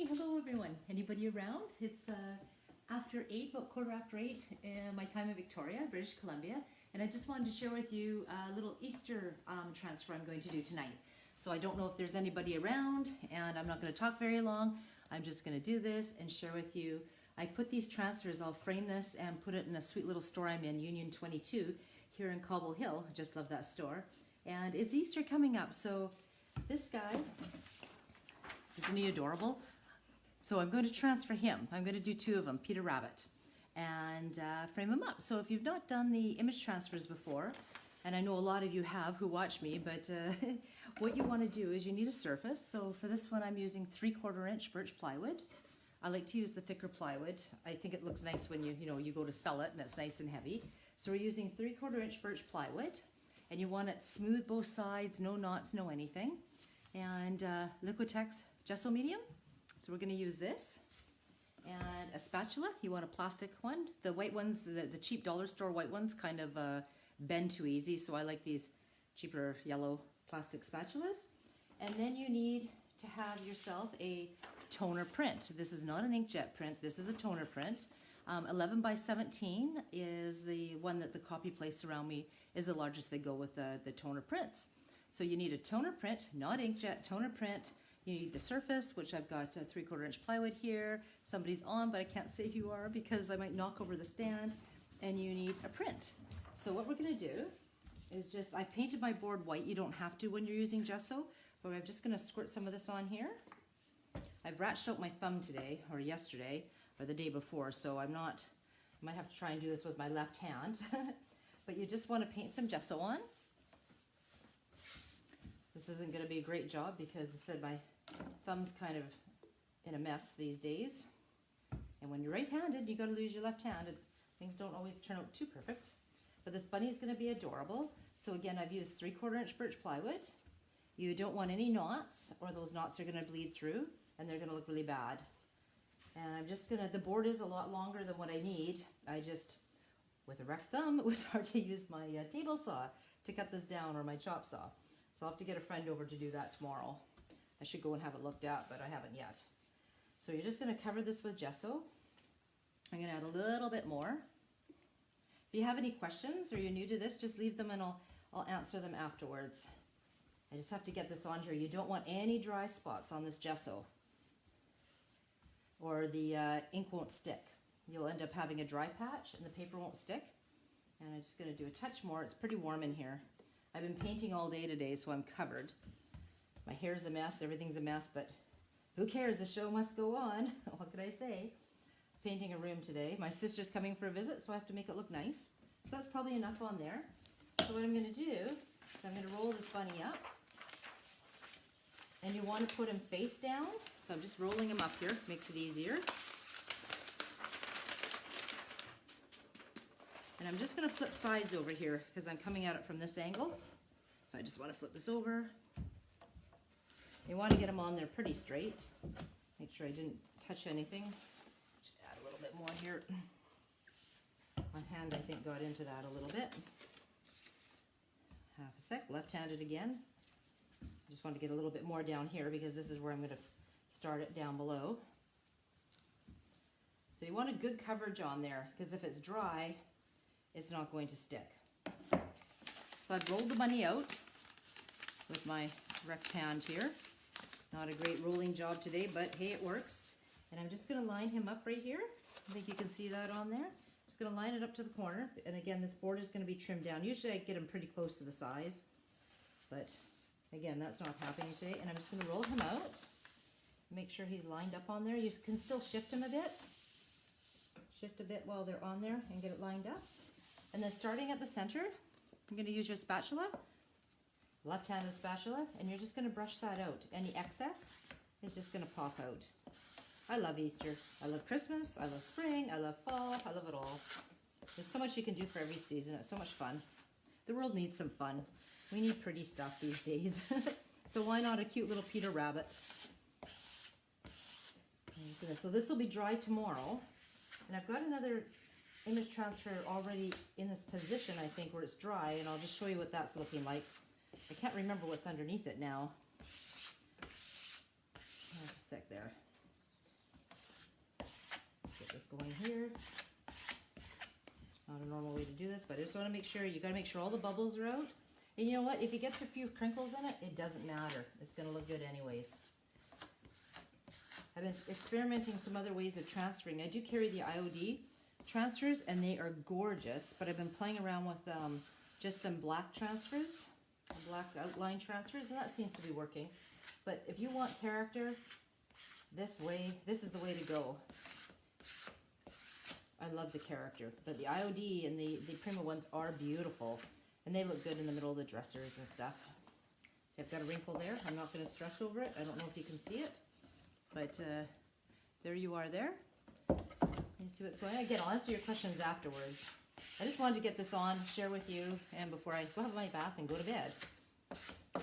Hello everyone. Anybody around? It's after 8, about quarter after 8, my time in Victoria, British Columbia, and I just wanted to share with you a little Easter transfer I'm going to do tonight. So I don't know if there's anybody around, and I'm not going to talk very long. I'm just going to do this and share with you. I put these transfers, I'll frame this and put it in a sweet little store I'm in, Union 22, here in Cobble Hill. I just love that store. And it's Easter coming up, so this guy, isn't he adorable? So I'm going to transfer him. I'm going to do 2 of them, Peter Rabbit, and frame him up. So if you've not done the image transfers before, and I know a lot of you have who watch me, but what you want to do is you need a surface. So for this one I'm using 3/4 inch birch plywood. I like to use the thicker plywood. I think it looks nice when you go to sell it and it's nice and heavy. So we're using 3/4 inch birch plywood, and you want it smooth both sides, no knots, no anything. And Liquitex gesso medium. So we're going to use this, and a spatula. You want a plastic one. The white ones, the cheap dollar store white ones, kind of bend too easy, so I like these cheaper yellow plastic spatulas. And then you need to have yourself a toner print. This is not an inkjet print, this is a toner print. 11 by 17 is the one that the copy place around me is the largest they go with the toner prints. So you need a toner print, not inkjet, toner print. You need the surface, which I've got 3/4 inch plywood here. Somebody's on, but I can't say who you are because I might knock over the stand. And you need a print. So what we're going to do is I painted my board white. You don't have to when you're using gesso, but I'm just going to squirt some of this on here. I've ratched out my thumb today, or yesterday, or the day before, so I might have to try and do this with my left hand. But you just want to paint some gesso on. This isn't going to be a great job because I said my thumb's kind of in a mess these days. And when you're right-handed, you got to lose your left hand. And things don't always turn out too perfect. But this bunny is going to be adorable. So again, I've used 3/4 inch birch plywood. You don't want any knots, or those knots are going to bleed through and they're going to look really bad. And I'm just going to, the board is a lot longer than what I need. With a wrecked thumb, it was hard to use my table saw to cut this down, or my chop saw. So I'll have to get a friend over to do that tomorrow. I should go and have it looked at, but I haven't yet. So you're just going to cover this with gesso. I'm going to add a little bit more. If you have any questions or you're new to this, just leave them and I'll answer them afterwards. I just have to get this on here. You don't want any dry spots on this gesso, or the ink won't stick. You'll end up having a dry patch and the paper won't stick. And I'm just going to do a touch more. It's pretty warm in here. I've been painting all day today, so I'm covered. My hair's a mess, everything's a mess, but who cares? The show must go on. What could I say? Painting a room today. My sister's coming for a visit, so I have to make it look nice. So that's probably enough on there. So what I'm going to do is I'm going to roll this bunny up. And you want to put him face down. So I'm just rolling him up here, makes it easier. And I'm just going to flip sides over here because I'm coming at it from this angle. So I just want to flip this over. You want to get them on there pretty straight. Make sure I didn't touch anything. Should add a little bit more here. My hand, I think, got into that a little bit. Half a sec. Left-handed again. I just want to get a little bit more down here because this is where I'm going to start it down below. So you want a good coverage on there because if it's dry, it's not going to stick. So I've rolled the bunny out with my wrecked hand here. Not a great rolling job today, but hey, it works. And I'm just going to line him up right here. I think you can see that on there. Just going to line it up to the corner. And again, this board is going to be trimmed down. Usually I get him pretty close to the size, but again, that's not happening today. And I'm just going to roll him out. Make sure he's lined up on there. You can still shift him a bit. Shift a bit while they're on there and get it lined up. And then starting at the center, I'm going to use your spatula, left-handed spatula, and you're just going to brush that out. Any excess is just going to pop out. I love Easter. I love Christmas. I love spring. I love fall. I love it all. There's so much you can do for every season. It's so much fun. The world needs some fun. We need pretty stuff these days. So why not a cute little Peter Rabbit? So this will be dry tomorrow. And I've got another image transfer already in this position, I think, where it's dry, and I'll just show you what that's looking like. I can't remember what's underneath it now. Just a sec there. going here. Not a normal way to do this, but I just want to make sure, you got to make sure all the bubbles are out. And you know what? If it gets a few crinkles in it, it doesn't matter. It's going to look good anyways. I've been experimenting some other ways of transferring. I do carry the IOD transfers, and they are gorgeous, but I've been playing around with just some black transfers, black outline transfers, and that seems to be working. But if you want character, this is the way to go. I love the character, but the IOD and the Prima ones are beautiful, and they look good in the middle of the dressers and stuff. See, I've got a wrinkle there. I'm not going to stress over it. I don't know if you can see it, but there you are there. You see what's going on? Again, I'll answer your questions afterwards. I just wanted to get this on, share with you, and before I go have my bath and go to bed.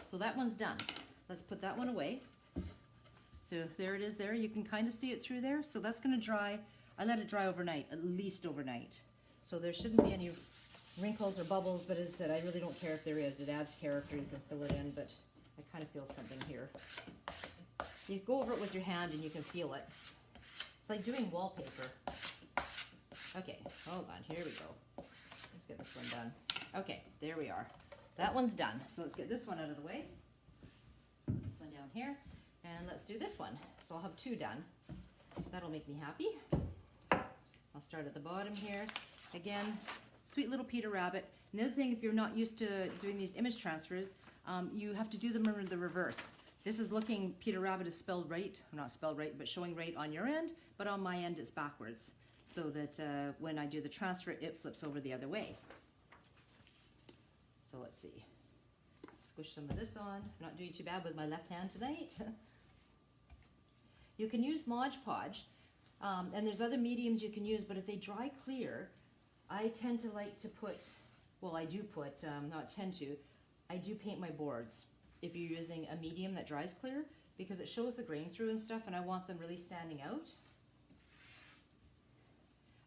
So that one's done. Let's put that one away. So there it is there. You can kind of see it through there. So that's going to dry. I let it dry overnight, at least overnight. So there shouldn't be any wrinkles or bubbles, but as I said, I really don't care if there is. It adds character, you can fill it in, but I kind of feel something here. You go over it with your hand and you can feel it. It's like doing wallpaper. Okay, hold on, here we go. Let's get this one done. Okay, there we are. That one's done. So let's get this one out of the way. This one down here. And let's do this one. So I'll have two done. That'll make me happy. I'll start at the bottom here. Again, sweet little Peter Rabbit. Another thing, if you're not used to doing these image transfers, you have to do them in the reverse. This is looking, Peter Rabbit is spelled right, not spelled right, but showing right on your end, but on my end it's backwards. So that when I do the transfer, it flips over the other way. So let's see. Squish some of this on. I'm not doing too bad with my left hand tonight. You can use Mod Podge. And there's other mediums you can use, but if they dry clear, I tend to like to put, well, I do put, not tend to, I do paint my boards if you're using a medium that dries clear, because it shows the grain through and stuff, and I want them really standing out.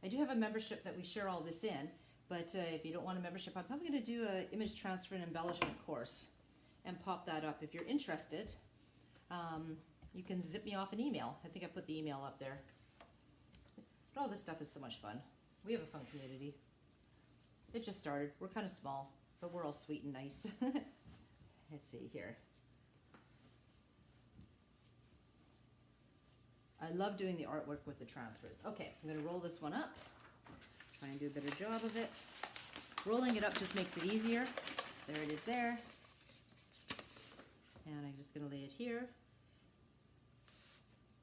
I do have a membership that we share all this in, but if you don't want a membership, I'm probably going to do an image transfer and embellishment course and pop that up. If you're interested, you can zip me off an email. I think I put the email up there. But all this stuff is so much fun. We have a fun community. It just started. We're kind of small, but we're all sweet and nice. Let's see here. I love doing the artwork with the transfers. Okay, I'm going to roll this one up. Try and do a better job of it. Rolling it up just makes it easier. There it is there. And I'm just going to lay it here.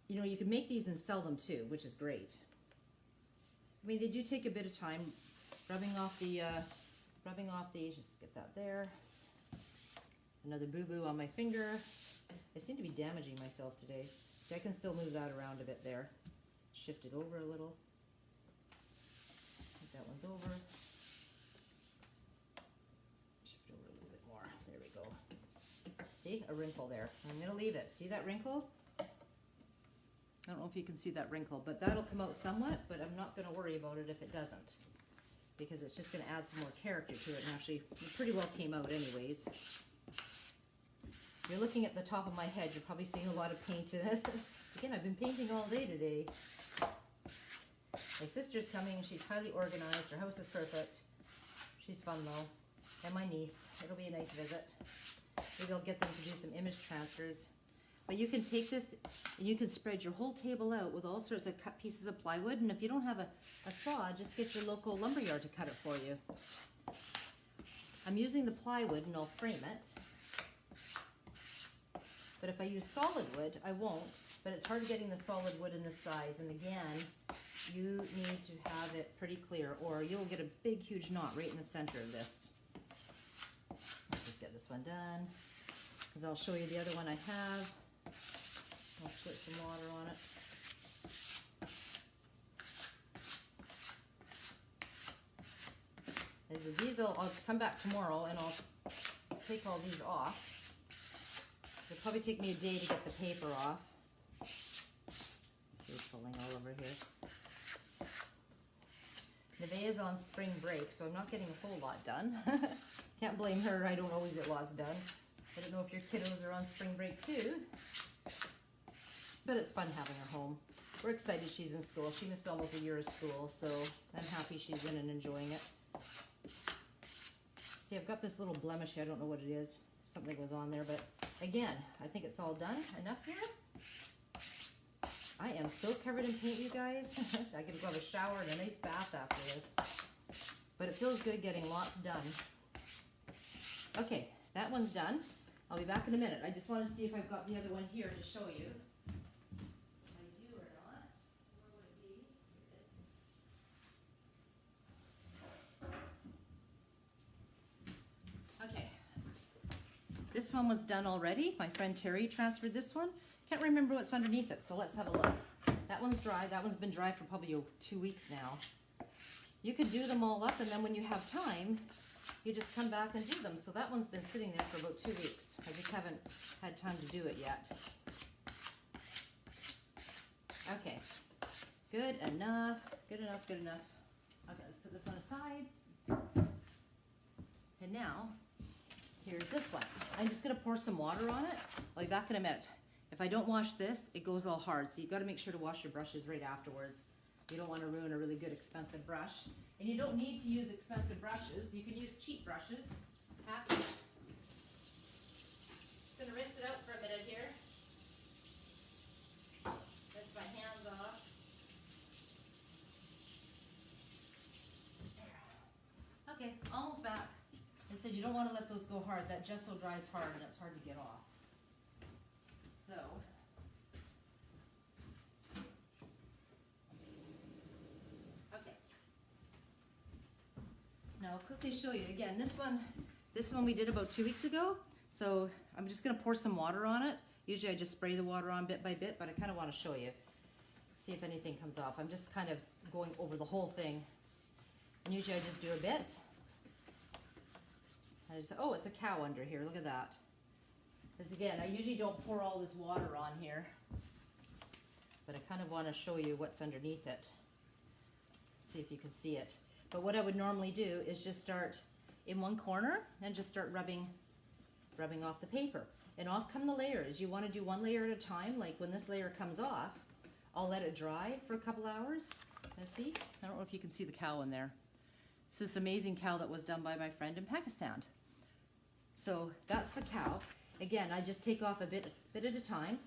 You know, you can make these and sell them too, which is great. I mean, they do take a bit of time rubbing off the, just get that there. Another boo-boo on my finger. I seem to be damaging myself today. See, I can still move that around a bit there. Shift it over a little. I think that one's over. Shift it over a little bit more. There we go. See, a wrinkle there. I'm gonna leave it. See that wrinkle? I don't know if you can see that wrinkle, but that'll come out somewhat, but I'm not going to worry about it if it doesn't, because it's just going to add some more character to it, and actually it pretty well came out anyways. You're looking at the top of my head, you're probably seeing a lot of paint in it. Again, I've been painting all day today. My sister's coming, and she's highly organized. Her house is perfect. She's fun though. And my niece. It'll be a nice visit. Maybe I'll get them to do some image transfers. But you can take this and you can spread your whole table out with all sorts of cut pieces of plywood. And if you don't have a saw, just get your local lumberyard to cut it for you. I'm using the plywood and I'll frame it. But if I use solid wood, I won't. But it's hard getting the solid wood in this size. And again, you need to have it pretty clear or you'll get a big, huge knot right in the center of this. Let's just get this one done. Because I'll show you the other one I have. I'll squirt some water on it. And these I'll come back tomorrow and I'll take all these off. It'll probably take me a day to get the paper off. She's falling all over here. Nevaeh's on spring break, so I'm not getting a whole lot done. Can't blame her, I don't always get lots done. I don't know if your kiddos are on spring break too. But it's fun having her home. we're excited she's in school. She missed almost a year of school, so I'm happy she's in and enjoying it. See, I've got this little blemish here. I don't know what it is. Something was on there, but again, I think it's all done. Enough here. I am so covered in paint, you guys. I could go have a shower and a nice bath after this. But it feels good getting lots done. Okay, that one's done. I'll be back in a minute. I just want to see if I've got the other one here to show you. I do or not. Where would it be? Here it is. Okay. This one was done already. My friend Terry transferred this one. Can't remember what's underneath it, so let's have a look. That one's dry. That one's been dry for probably 2 weeks now. You could do them all up, and then when you have time, you just come back and do them. So that one's been sitting there for about 2 weeks. I just haven't had time to do it yet. Okay, good enough, good enough, good enough. Okay, let's put this one aside. And now, here's this one. I'm just gonna pour some water on it. I'll be back in a minute. If I don't wash this, it goes all hard. So you've got to make sure to wash your brushes right afterwards. You don't want to ruin a really good expensive brush. And you don't need to use expensive brushes. You can use cheap brushes. Happy. Just going to rinse it out for a minute here. Rinse my hands off. There. Okay, almost back. I said you don't want to let those go hard. That gesso dries hard and it's hard to get off. So, okay. Now I'll quickly show you again. This one we did about 2 weeks ago. So I'm just going to pour some water on it. Usually I just spray the water on bit by bit, but I kind of want to show you. See if anything comes off. I'm just kind of going over the whole thing. And usually I just do a bit. Oh, it's a cow under here. Look at that. Because again, I usually don't pour all this water on here, but I kind of want to show you what's underneath it. See if you can see it. But what I would normally do is just start in one corner and just start rubbing off the paper. And off come the layers. You want to do one layer at a time. Like when this layer comes off, I'll let it dry for a couple hours. See? I don't know if you can see the cow in there. It's this amazing cow that was done by my friend in Pakistan. So that's the cow. Again, I just take off a bit at a time.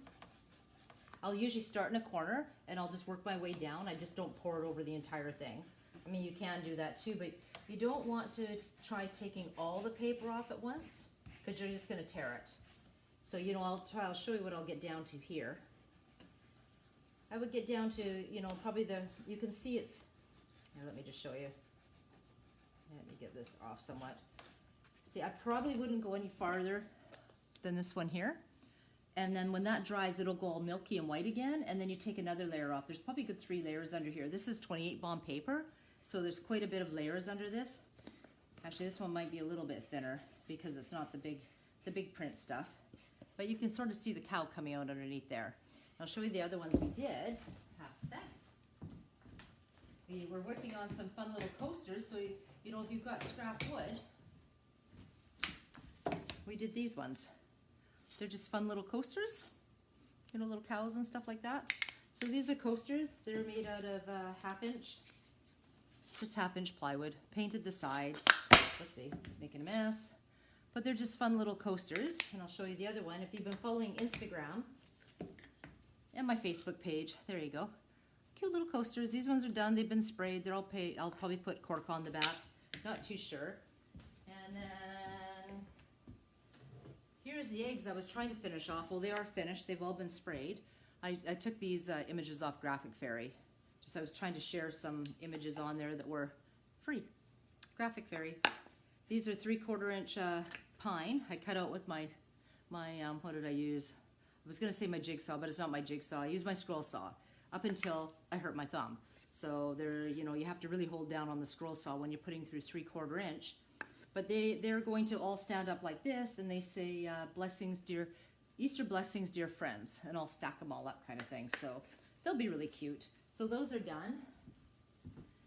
I'll usually start in a corner and I'll just work my way down. I just don't pour it over the entire thing. I mean, you can do that too, but you don't want to try taking all the paper off at once because you're just going to tear it. So, you know, I'll show you what I'll get down to here. I would get down to, you know, probably you can see it's, here, let me just show you. Let me get this off somewhat. See, I probably wouldn't go any farther than this one here. And then when that dries, it'll go all milky and white again, and then you take another layer off. There's probably a good 3 layers under here. This is 28 bond paper, so there's quite a bit of layers under this. Actually, this one might be a little bit thinner because it's not the big print stuff. But you can sort of see the cow coming out underneath there. I'll show you the other ones we did. Half a sec. We were working on some fun little coasters, so you know, if you've got scrap wood, we did these ones. They're just fun little coasters, you know, little cows and stuff like that. So these are coasters. They're made out of half-inch, just half-inch plywood. Painted the sides. Whoopsie, making a mess. But they're just fun little coasters. And I'll show you the other one. If you've been following Instagram and my Facebook page, there you go. Cute little coasters. These ones are done. They've been sprayed. They're all paid. I'll probably put cork on the back. Not too sure. And then here's the eggs I was trying to finish off. Well, they are finished. They've all been sprayed. I took these images off Graphic Fairy. Just I was trying to share some images on there that were free. Graphic Fairy. These are 3/4 inch pine. I cut out with my what did I use? I was gonna say my jigsaw, but it's not my jigsaw. I used my scroll saw up until I hurt my thumb. So they're, you know, you have to really hold down on the scroll saw when you're putting through 3/4 inch. But they're going to all stand up like this, and they say blessings, dear Easter blessings, dear friends, and I'll stack them all up kind of thing. So they'll be really cute. So those are done.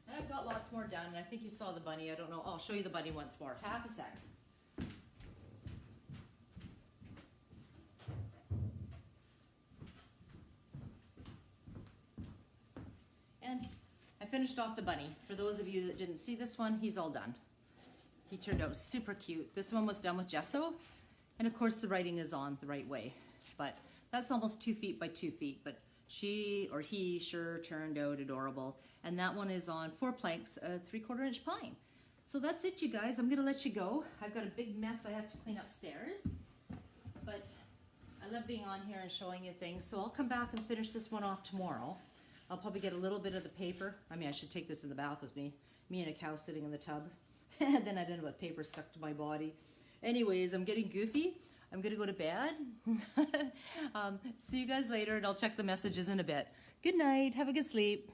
And I've got lots more done, and I think you saw the bunny. I don't know. I'll show you the bunny once more. Half a sec. I finished off the bunny. For those of you that didn't see this one, he's all done. He turned out super cute. This one was done with gesso, and of course the writing is on the right way. But that's almost 2 feet by 2 feet, but she or he sure turned out adorable. And that one is on 4 planks, a 3/4 inch pine. So that's it, you guys. I'm gonna let you go. I've got a big mess I have to clean upstairs, but I love being on here and showing you things. So I'll come back and finish this one off tomorrow. I'll probably get a little bit of the paper. I mean, I should take this in the bath with me. Me and a cow sitting in the tub. Then I'd end up with paper stuck to my body. Anyways, I'm getting goofy. I'm gonna go to bed. See you guys later, and I'll check the messages in a bit. Good night, have a good sleep.